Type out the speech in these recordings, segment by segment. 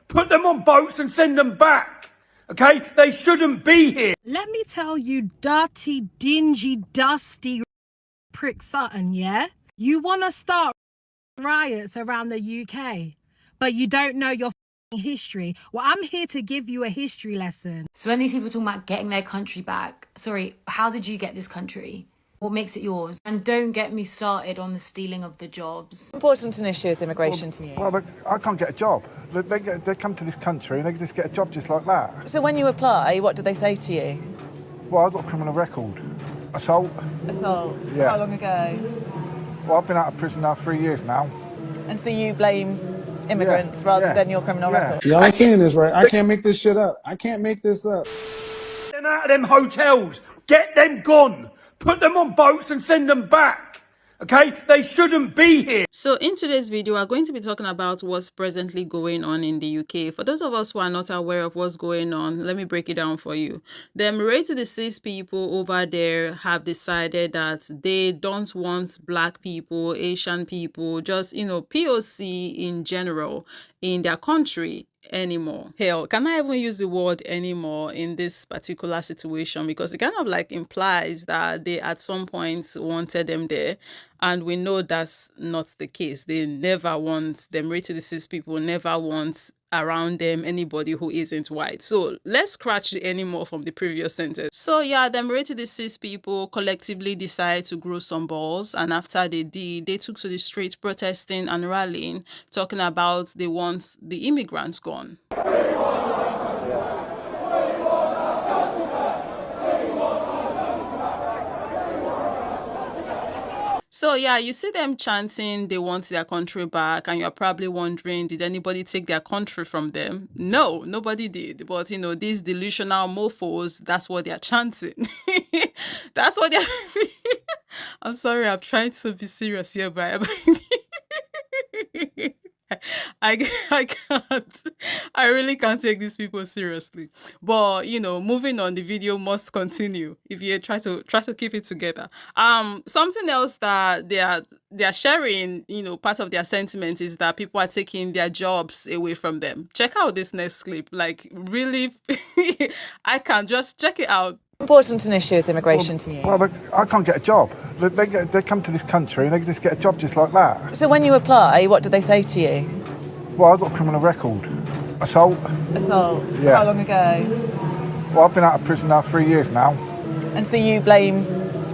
put them on boats and send them back. Okay? They shouldn't be here. Let me tell you, dirty, dingy, dusty prick Sutton, yeah? You want to start riots around the UK, but you don't know your history. Well, I'm here to give you a history lesson. So when these people talking about getting their country back, sorry, how did you get this country? What makes it yours? And don't get me started on the stealing of the jobs. How important an issue is immigration to you? Well, I can't get a job. They come to this country and they just get a job just like that. So when you apply, what do they say to you? Well, I've got a criminal record. Assault. Assault? Yeah. How long ago? Well, I've been out of prison now 3 years now. And so you blame immigrants rather than your criminal record? Y'all ain't saying this right. I can't make this shit up. I can't make this up. Them out of them hotels. Get them gone. Put them on boats and send them back. Okay? They shouldn't be here. So in today's video, we're going to be talking about what's presently going on in the UK. For those of us who are not aware of what's going on, let me break it down for you. The Destabilization people over there have decided that they don't want black people, Asian people, just, POC in general in their country anymore. Hell, can I even use the word anymore in this particular situation? Because it kind of like implies that they at some point wanted them there. And we know that's not the case. They never want them racist people, never want around them anybody who isn't white. So let's scratch the anymore from the previous sentence. So yeah, them racist people collectively decided to grow some balls, and after they did, they took to the streets protesting and rallying, talking about they want the immigrants gone. So yeah, you see them chanting they want their country back, and you're probably wondering, did anybody take their country from them? No, nobody did. But these delusional mofos, that's what they're chanting. That's what they're I'm sorry, I'm trying to be serious here, but I can't. I really can't take these people seriously. But moving on, the video must continue. If you try to keep it together. Something else that they are sharing, part of their sentiment is that people are taking their jobs away from them. Check out this next clip. Like really, I can't just check it out. How important an issue is immigration to you? Well, I can't get a job. They come to this country and they just get a job just like that. So when you apply, what do they say to you? Well, I've got a criminal record. Assault. Assault? Yeah. How long ago? Well, I've been out of prison now 3 years now. And so you blame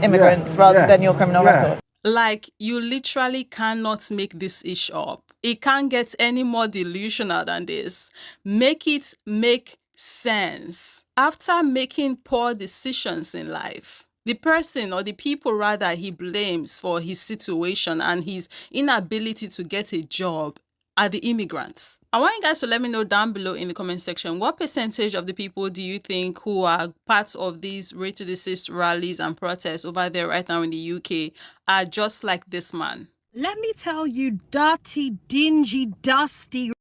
immigrants rather than your criminal record? Like, you literally cannot make this ish up. It can't get any more delusional than this. Make it make sense. After making poor decisions in life, the person or the people rather he blames for his situation and his inability to get a job are the immigrants. I want you guys to let me know down below in the comment section, what percentage of the people do you think who are part of these racist rallies and protests over there right now in the UK are just like this man? Let me tell you, dirty, dingy, dusty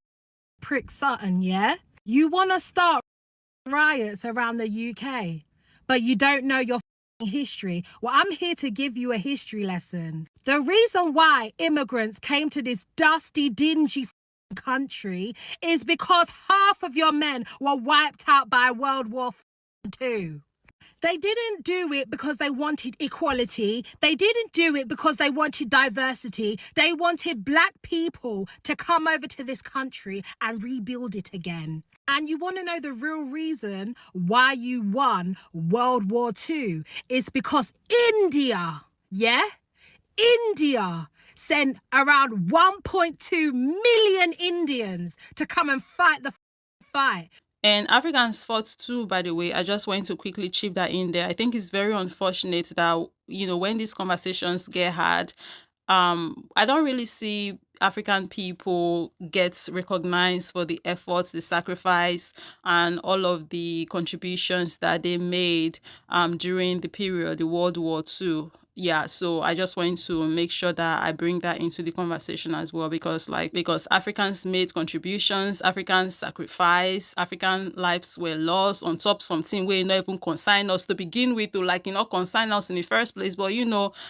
prick Sutton, yeah? You want to start riots around the UK, but you don't know your history. Well, I'm here to give you a history lesson. The reason why immigrants came to this dusty, dingy country is because half of your men were wiped out by World War II. They didn't do it because they wanted equality. They didn't do it because they wanted diversity. They wanted black people to come over to this country and rebuild it again. And you want to know the real reason why you won World War II is because India, India sent around 1.2 million Indians to come and fight the fight. And Africans fought too, by the way. I just want to quickly chip that in there. I think it's very unfortunate that, when these conversations get had, I don't really see African people get recognized for the efforts, the sacrifice, and all of the contributions that they made during the period, the World War II. Yeah, so I just want to make sure that I bring that into the conversation as well, because Africans made contributions, Africans sacrificed, African lives were lost on top something where not even consign us to begin with, to consign us in the first place. But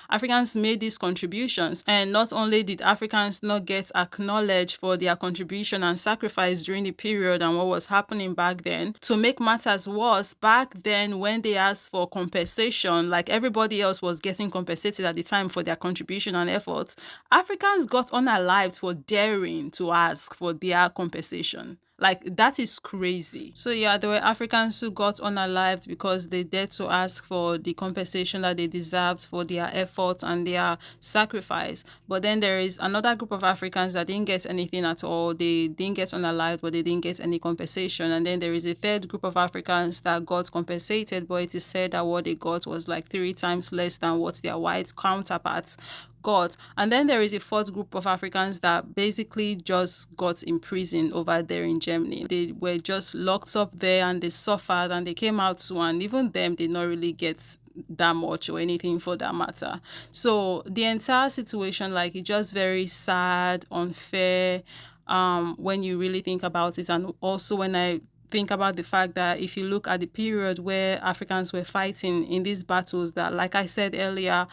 Africans made these contributions, and not only did Africans not get acknowledged for their contribution and sacrifice during the period and what was happening back then. To make matters worse, back then when they asked for compensation, like everybody else was getting compensated at the time for their contribution and efforts, Africans got unalived for daring to ask for their compensation. Like, that is crazy. So yeah, there were Africans who got unalived because they dared to ask for the compensation that they deserved for their effort and their sacrifice. But then there is another group of Africans that didn't get anything at all. They didn't get unalived, but they didn't get any compensation. And then there is a third group of Africans that got compensated, but it is said that what they got was like 3 times less than what their white counterparts got. And then there is a fourth group of Africans that basically just got imprisoned over there in Germany. They were just locked up there and they suffered, and they came out too, and even them did not really get that much or anything for that matter. So the entire situation, like, it's just very sad, unfair, when you really think about it. And also when I think about the fact that if you look at the period where Africans were fighting in these battles that, like I said earlier,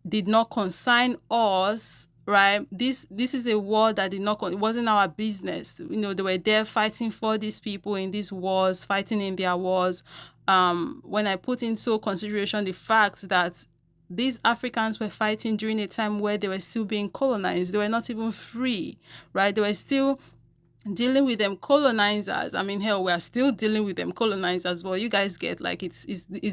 did not consign us, right? This is a war that did not, it wasn't our business. They were there fighting for these people in these wars, fighting in their wars. When I put into consideration the fact that these Africans were fighting during a time where they were still being colonized, they were not even free, right? They were still dealing with them colonizers. I mean, hell, we are still dealing with them colonizers, but you guys get, like, it's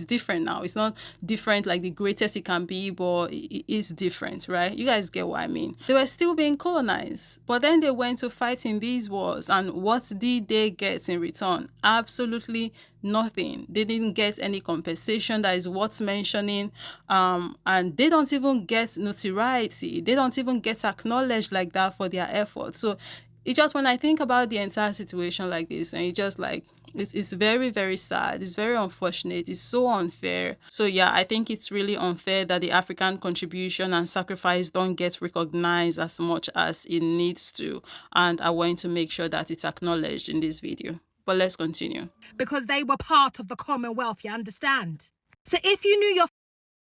different now. It's not different like the greatest it can be, but it is different, right? You guys get what I mean. They were still being colonized, but then they went to fight in these wars, and what did they get in return? Absolutely nothing. They didn't get any compensation that is worth mentioning, and they don't even get notoriety. They don't even get acknowledged like that for their efforts. So it just, when I think about the entire situation like this, and it just like, it's very, very sad. It's very unfortunate. It's so unfair. So yeah, I think it's really unfair that the African contribution and sacrifice don't get recognized as much as it needs to. And I want to make sure that it's acknowledged in this video. But let's continue. Because they were part of the Commonwealth, you understand? So if you knew your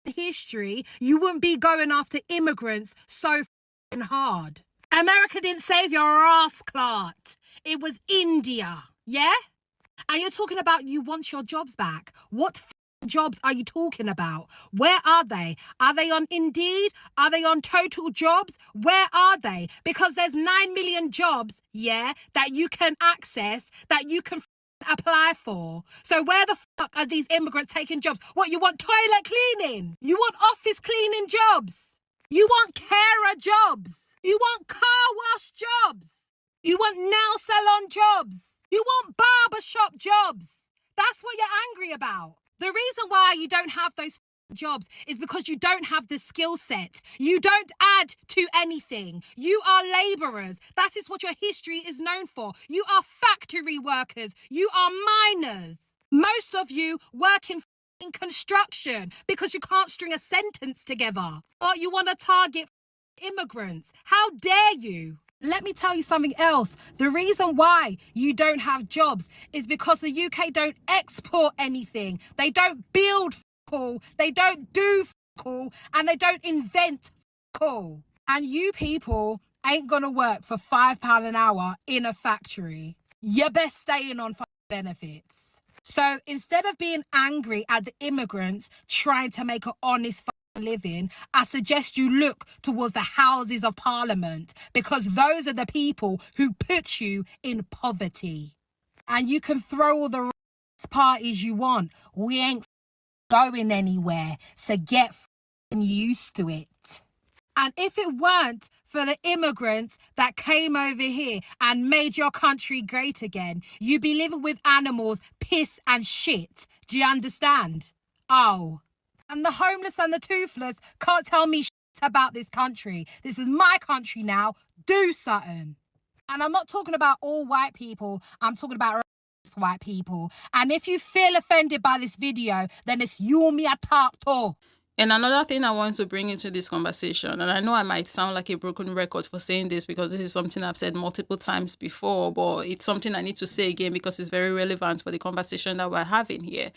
history, you wouldn't be going after immigrants so hard. America didn't save your ass, Clark. It was India, yeah? And you're talking about you want your jobs back. What jobs are you talking about? Where are they? Are they on Indeed? Are they on Total Jobs? Where are they? Because there's 9 million jobs, yeah, that you can access, that you can apply for. So where the fuck are these immigrants taking jobs? What, you want toilet cleaning? You want office cleaning jobs? You want carer jobs? You want car wash jobs? You want nail salon jobs? You want barbershop jobs? That's what you're angry about. The reason why you don't have those jobs is because you don't have the skill set. You don't add to anything. You are labourers. That is what your history is known for. You are factory workers. You are miners. Most of you work in construction because you can't string a sentence together. But you want to target immigrants. How dare you? Let me tell you something else. The reason why you don't have jobs is because the UK don't export anything. They don't build cool. They don't do cool. And they don't invent cool. And you people ain't gonna work for £5 an hour in a factory. You're best staying on benefits. So instead of being angry at the immigrants trying to make an honest living, I suggest you look towards the Houses of Parliament, because those are the people who put you in poverty. And you can throw all the parties you want. We ain't going anywhere, so get used to it. And if it weren't for the immigrants that came over here and made your country great again, you'd be living with animals, piss and shit. Do you understand? Oh. And the homeless and the toothless can't tell me shit about this country. This is my country now. Do something. And I'm not talking about all white people. I'm talking about white people. And if you feel offended by this video, then it's you me I talk to. And another thing I want to bring into this conversation, and I know I might sound like a broken record for saying this because this is something I've said multiple times before, but it's something I need to say again because it's very relevant for the conversation that we're having here,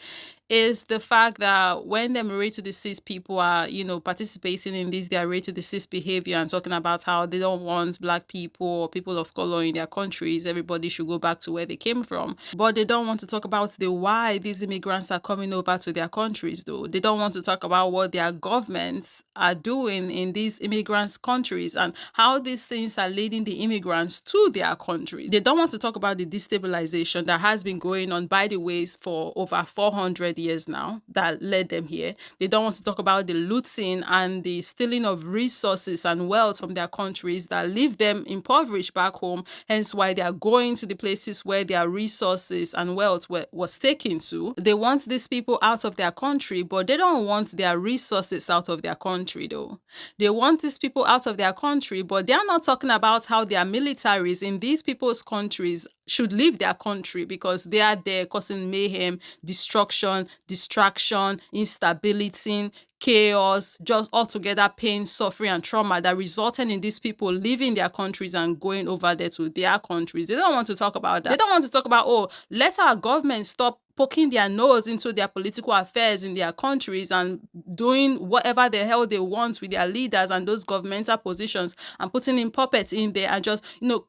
is the fact that when them rate to deceased people are, participating in this, their rate to deceased behavior and talking about how they don't want Black people or people of color in their countries, everybody should go back to where they came from. But they don't want to talk about the why these immigrants are coming over to their countries, though. They don't want to talk about what their governments are doing in these immigrants' countries and how these things are leading the immigrants to their countries. They don't want to talk about the destabilization that has been going on, by the ways, for over 400 years now that led them here. They don't want to talk about the looting and the stealing of resources and wealth from their countries that leave them impoverished back home, hence why they are going to the places where their resources and wealth was taken to. They want these people out of their country, but they don't want their resources out of their country, though. They want these people out of their country, but they are not talking about how their militaries in these people's countries should leave their country because they are there causing mayhem, destruction, distraction, instability, chaos, just altogether pain, suffering, and trauma that resulted in these people leaving their countries and going over there to their countries. They don't want to talk about that. They don't want to talk about, oh, let our government stop poking their nose into their political affairs in their countries and doing whatever the hell they want with their leaders and those governmental positions and putting in puppets in there and just,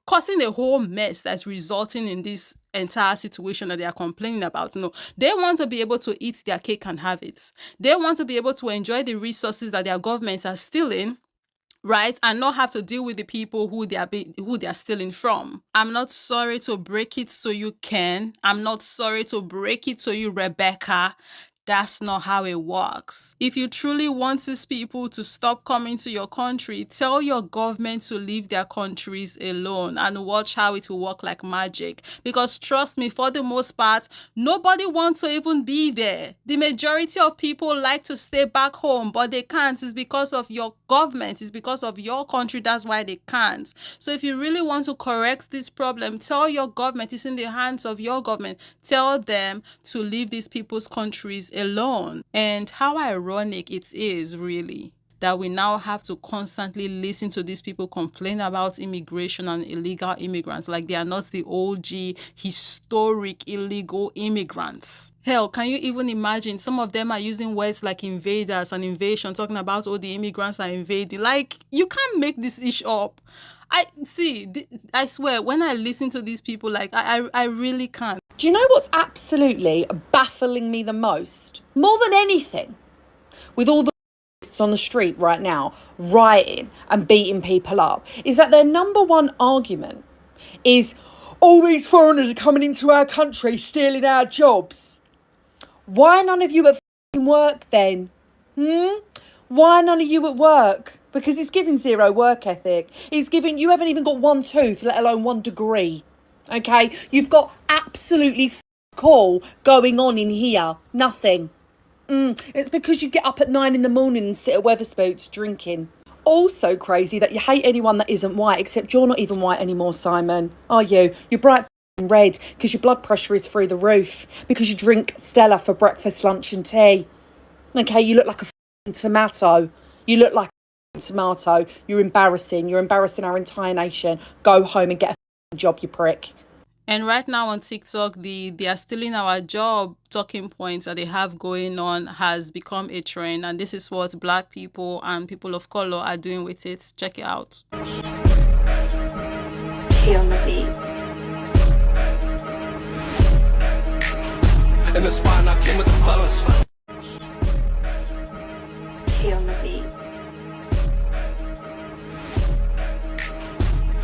causing a whole mess that's resulting in this entire situation that they are complaining about. No, they want to be able to eat their cake and have it. They want to be able to enjoy the resources that their governments are stealing, right, and not have to deal with the people who they are stealing from. I'm not sorry to break it to you, Ken. I'm not sorry to break it to you, Rebecca. That's not how it works. If you truly want these people to stop coming to your country, tell your government to leave their countries alone and watch how it will work like magic. Because trust me, for the most part, nobody wants to even be there. The majority of people like to stay back home, but they can't. It's because of your government. It's because of your country. That's why they can't. So if you really want to correct this problem, tell your government. It's in the hands of your government. Tell them to leave these people's countries alone. And how ironic it is, really, that we now have to constantly listen to these people complain about immigration and illegal immigrants like they are not the OG historic illegal immigrants. Hell, can you even imagine? Some of them are using words like invaders and invasion, talking about, oh, the immigrants are invading. Like, you can't make this ish up. I swear, when I listen to these people, like, I really can't. Do you know what's absolutely baffling me the most? More than anything, with all the on the street right now, rioting and beating people up, is that their number one argument is, all these foreigners are coming into our country, stealing our jobs. Why none of you at work then? Why none of you at work? Because it's giving zero work ethic. It's giving, you haven't even got one tooth, let alone 1 degree. Okay? You've got absolutely all going on in here. Nothing. It's because you get up at 9 in the morning and sit at Weatherspoons drinking. Also crazy that you hate anyone that isn't white, except you're not even white anymore, Simon. Are you? You're bright red because your blood pressure is through the roof, because you drink Stella for breakfast, lunch and tea. Okay, you look like a tomato. You look like a tomato. You're embarrassing. You're embarrassing our entire nation. Go home and get a job, you prick. And right now on TikTok, they are stealing our job talking points that they have going on has become a trend. And this is what Black people and people of color are doing with it. Check it out. Key on the beat. In the spine, I came with the fellas. Key on the beat.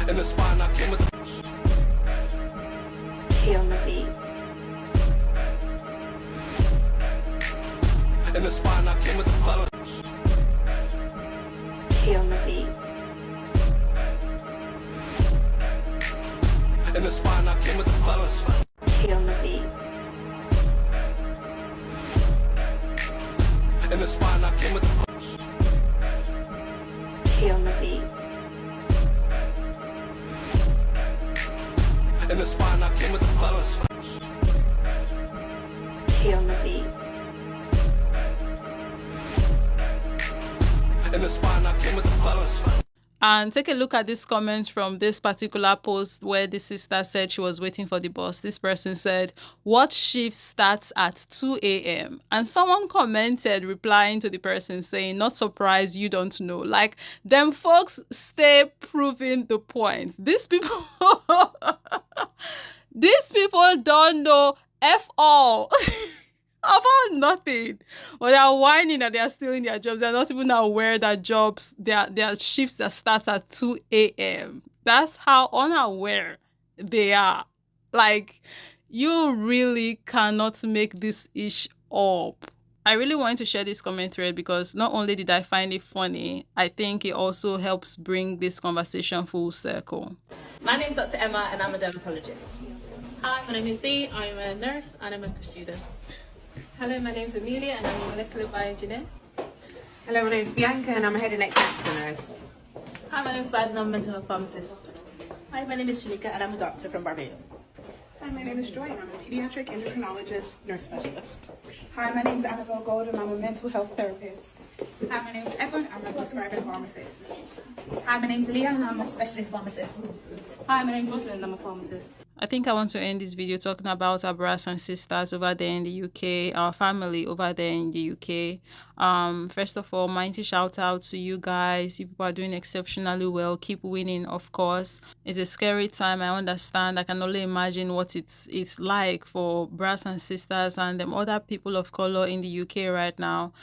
In the spine, I came with the key on the beat. In the spine, I came with the fellas. Key on the beat. In the spine, I came with the fellas. Key on the beat. In the spine, I came with the fellas. Key on the beat. In the spine, I came with the fellas. Key on the beat. In the spot, I came with the fellas. And take a look at this comment from this particular post where the sister said she was waiting for the bus. This person said, what shift starts at 2 a.m.? And someone commented replying to the person saying, not surprised you don't know. Like, them folks stay proving the point. These people, these people don't know F all. About nothing. But they are whining that they are still in their jobs. They're not even aware that jobs, their shifts that start at 2 a.m. That's how unaware they are. Like, you really cannot make this ish up. I really wanted to share this comment thread because not only did I find it funny, I think it also helps bring this conversation full circle. My name is Dr. Emma and I'm a dermatologist. Hi, my name is Z. I'm a nurse and a medical student. Hello, my name is Amelia and I'm a molecular bioengineer. Hello, my name is Bianca and I'm a head and neck cancer nurse. Hi, my name is Baz and I'm a mental health pharmacist. Hi, my name is Shanika and I'm a doctor from Barbados. Hi, my name is Joy and I'm a pediatric endocrinologist, nurse specialist. Hi, my name is Annabelle Gold and I'm a mental health therapist. Hi, my name is Evan. I'm a prescribing pharmacist. Hi, my name is Leah and I'm a specialist pharmacist. Hi, my name is Rosalind and I'm a pharmacist. I think I want to end this video talking about our brothers and sisters over there in the UK, our family over there in the UK. First of all, mighty shout out to you guys. You people are doing exceptionally well. Keep winning, of course. It's a scary time. I understand. I can only imagine what it's like for brothers and sisters and them other people of color in the UK right now.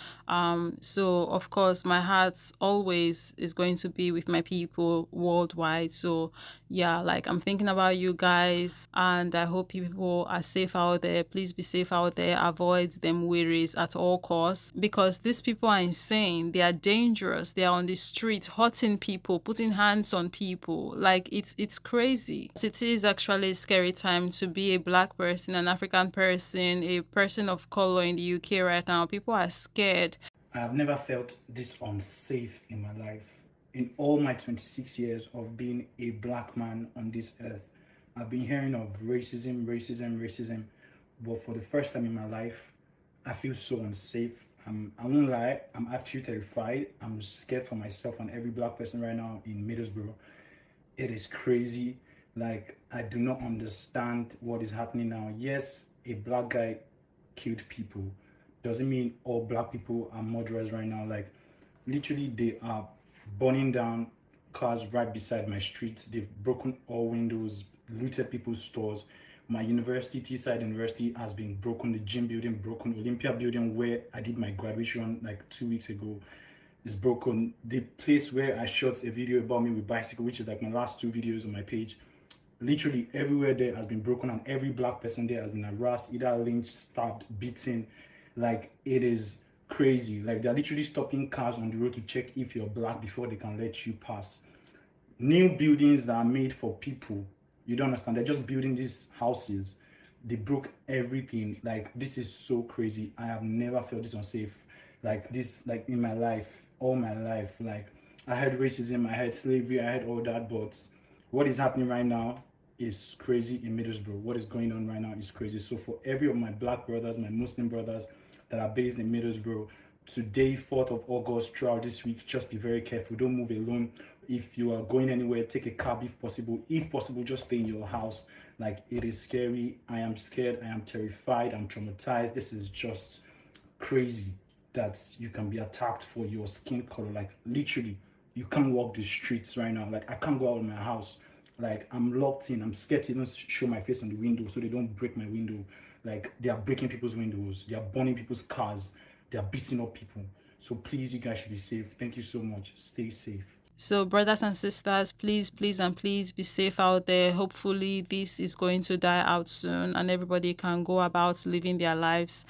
So of course, my heart always is going to be with my people worldwide. So yeah, like I'm thinking about you guys, and I hope people are safe out there. Please be safe out there. Avoid them worries at all costs, because these people are insane. They are dangerous. They are on the street hurting people, putting hands on people. Like it's crazy. It is actually a scary time to be a black person, an African person, a person of color in the UK right now. People are scared. I have never felt this unsafe in my life. In all my 26 years of being a black man on this earth, I've been hearing of racism, but for the first time in my life, I feel so unsafe. I won't lie, I'm actually terrified. I'm scared for myself and every black person right now in Middlesbrough. It is crazy. Like, I do not understand what is happening now. Yes, a black guy killed people. Doesn't mean all black people are murderers right now. Like, literally, they are burning down cars right beside my street. They've broken all windows, looted people's stores. My university, Teesside University, has been broken. The gym building broken. Olympia building, where I did my graduation like 2 weeks ago, is broken. The place where I shot a video about me with bicycle, which is like my last 2 videos on my page, literally everywhere there has been broken, and every black person there has been harassed, either lynched, stabbed, beaten. Like, it is crazy. Like, they're literally stopping cars on the road to check if you're black before they can let you pass. New buildings that are made for people, you don't understand, they're just building these houses. They broke everything. Like, this is so crazy. I have never felt this unsafe like this, like in my life, all my life. Like, I had racism, I had slavery, I had all that, but what is happening right now is crazy in Middlesbrough. What is going on right now is crazy. So for every of my black brothers, my Muslim brothers that are based in Middlesbrough, today, 4th of August, throughout this week, just be very careful. Don't move alone. If you are going anywhere, take a cab if possible. If possible, just stay in your house. Like, it is scary. I am scared. I am terrified. I'm traumatized. This is just crazy that you can be attacked for your skin color. Like, literally, you can't walk the streets right now. Like, I can't go out of my house. Like, I'm locked in. I'm scared to even show my face on the window so they don't break my window. Like, they are breaking people's windows. They are burning people's cars. They are beating up people. So please, you guys should be safe. Thank you so much. Stay safe. So brothers and sisters, please be safe out there. Hopefully this is going to die out soon and everybody can go about living their lives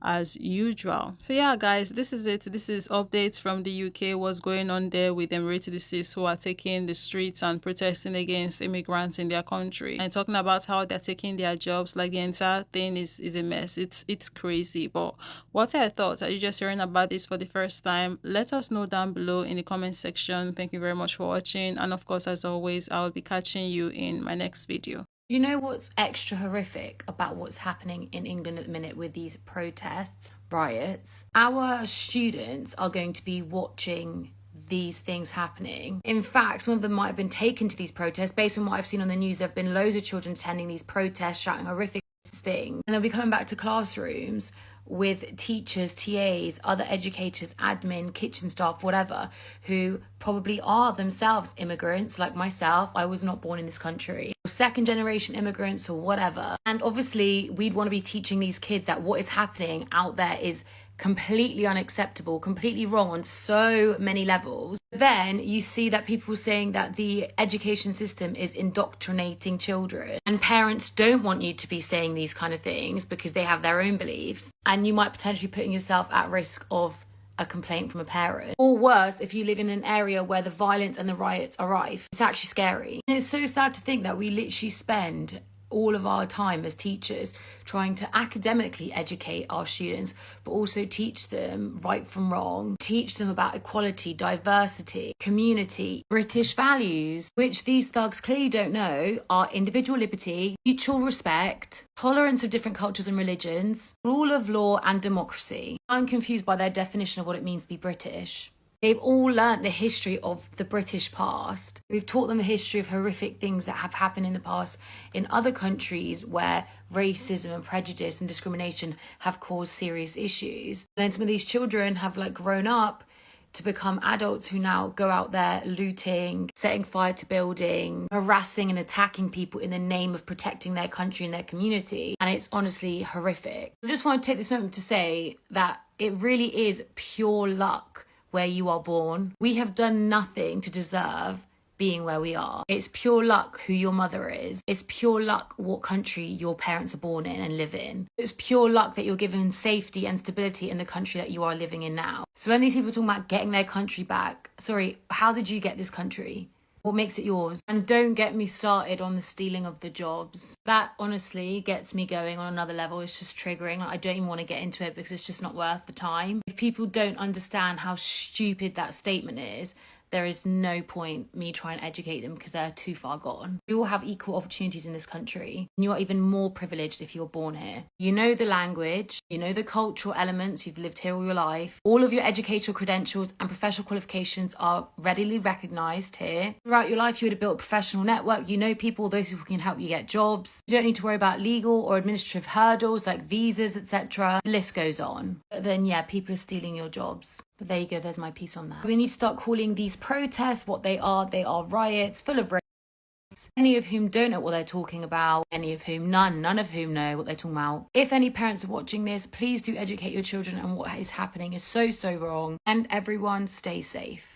as usual. So yeah, guys, this is it. This is updates from the UK. What's going on there with them racists who are taking the streets and protesting against immigrants in their country and talking about how they're taking their jobs. Like, the entire thing is a mess. It's crazy. But what are your thoughts? Are you just hearing about this for the first time? Let us know down below in the comment section. Thank you very much for watching, and of course, as always, I'll be catching you in my next video. You know what's extra horrific about what's happening in England at the minute with these protests, riots? Our students are going to be watching these things happening. In fact, some of them might have been taken to these protests. Based on what I've seen on the news, there have been loads of children attending these protests, shouting horrific things, and they'll be coming back to classrooms with teachers, TAs, other educators, admin, kitchen staff, whatever, who probably are themselves immigrants like myself. I was not born in this country, or second generation immigrants or whatever. And obviously we'd want to be teaching these kids that what is happening out there is completely unacceptable, completely wrong on so many levels. Then you see that people saying that the education system is indoctrinating children, and parents don't want you to be saying these kind of things because they have their own beliefs, and you might potentially be putting yourself at risk of a complaint from a parent. Or worse, if you live in an area where the violence and the riots are rife. It's actually scary. And it's so sad to think that we literally spend all of our time as teachers trying to academically educate our students, but also teach them right from wrong, teach them about equality, diversity, community, British values, which these thugs clearly don't know are individual liberty, mutual respect, tolerance of different cultures and religions, rule of law and democracy. I'm confused by their definition of what it means to be British. They've all learnt the history of the British past. We've taught them the history of horrific things that have happened in the past in other countries where racism and prejudice and discrimination have caused serious issues. Then some of these children have grown up to become adults who now go out there looting, setting fire to buildings, harassing and attacking people in the name of protecting their country and their community. And it's honestly horrific. I just want to take this moment to say that it really is pure luck where you are born. We have done nothing to deserve being where we are. It's pure luck who your mother is. It's pure luck what country your parents are born in and live in. It's pure luck that you're given safety and stability in the country that you are living in now. So when these people are talking about getting their country back, sorry, how did you get this country? What makes it yours? And don't get me started on the stealing of the jobs. That honestly gets me going on another level. It's just triggering. I don't even want to get into it because it's just not worth the time. If people don't understand how stupid that statement is, there is no point me trying to educate them because they're too far gone. We all have equal opportunities in this country, and you are even more privileged if you're born here. You know the language, you know the cultural elements, you've lived here all your life. All of your educational credentials and professional qualifications are readily recognised here. Throughout your life, you would have built a professional network. You know people, those who can help you get jobs. You don't need to worry about legal or administrative hurdles like visas, etc. The list goes on. But then, yeah, people are stealing your jobs. But there you go, there's my piece on that. We need to start calling these protests what they are. They are riots full of racists, any of whom don't know what they're talking about, any of whom none of whom know what they're talking about. If any parents are watching this, please do educate your children on what is happening is so wrong. And everyone stay safe.